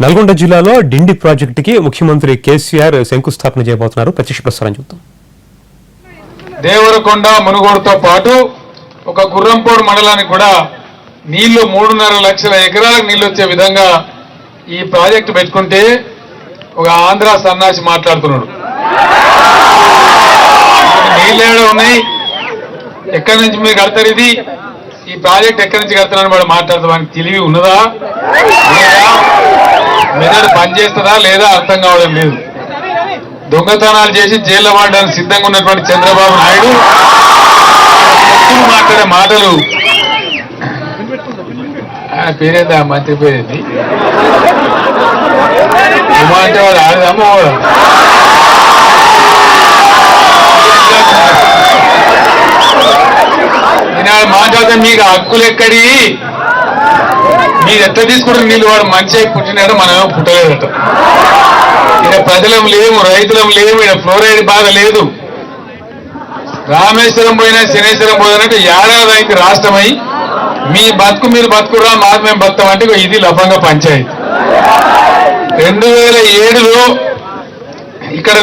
నల్గొండ జిల్లాలో డిండి ప్రాజెక్టుకి ముఖ్యమంత్రి కేసీఆర్ శంకుస్థాపన చేయబోతున్నారు. ప్రత్యక్ష ప్రసారం చూద్దాం. దేవరకొండ మునుగోడుతో పాటు ఒక గుర్రంపోడు మండలానికి కూడా నీళ్లు 3.5 లక్షల ఎకరాలకు నీళ్లు వచ్చే విధంగా ఈ ప్రాజెక్టు పెట్టుకుంటే ఒక ఆంధ్ర సన్నాసి మాట్లాడుతున్నాడు. నీళ్ళేడ ఉన్నాయి, ఎక్కడి నుంచి మీరు కడతారు, ఇది ఈ ప్రాజెక్ట్ ఎక్కడి నుంచి కడతారని వాడు మాట్లాడతాం. వానికి తెలివి ఉన్నదా లేదా, మెదడు పనిచేస్తుందా లేదా అర్థం కావడం లేదు. దొంగతనాలు చేసి జైల్లో పడడానికి సిద్ధంగా ఉన్నటువంటి చంద్రబాబు నాయుడు మాట్లాడే మాటలు, పేరేందా మంత్రి పేరేంది, ఉమా అంటే వాడు ఆడదమ్మ ఈనాడు మాట్లాడితే మీకు హక్కులు ఎక్కడి, మీరు ఎట్లా తీసుకుంటారు నీళ్ళు, వాడు మంచి పుట్టినాడు, మనమేమో పుట్టలేదట. ఇక్కడ ప్రజలం లేవు, రైతులం లేవు, ఇక్కడ ఫ్లోరైడ్ బాధ లేదు. రామేశ్వరం పోయినా శనేశ్వరం పోయినట్టు ఏడాది అయింది రాష్ట్రమై, మీ బతుకు మీరు బతుకురా, మాకు మేము బతామంటే ఇది లభంగా పంచాయతీ. 2007లో ఇక్కడ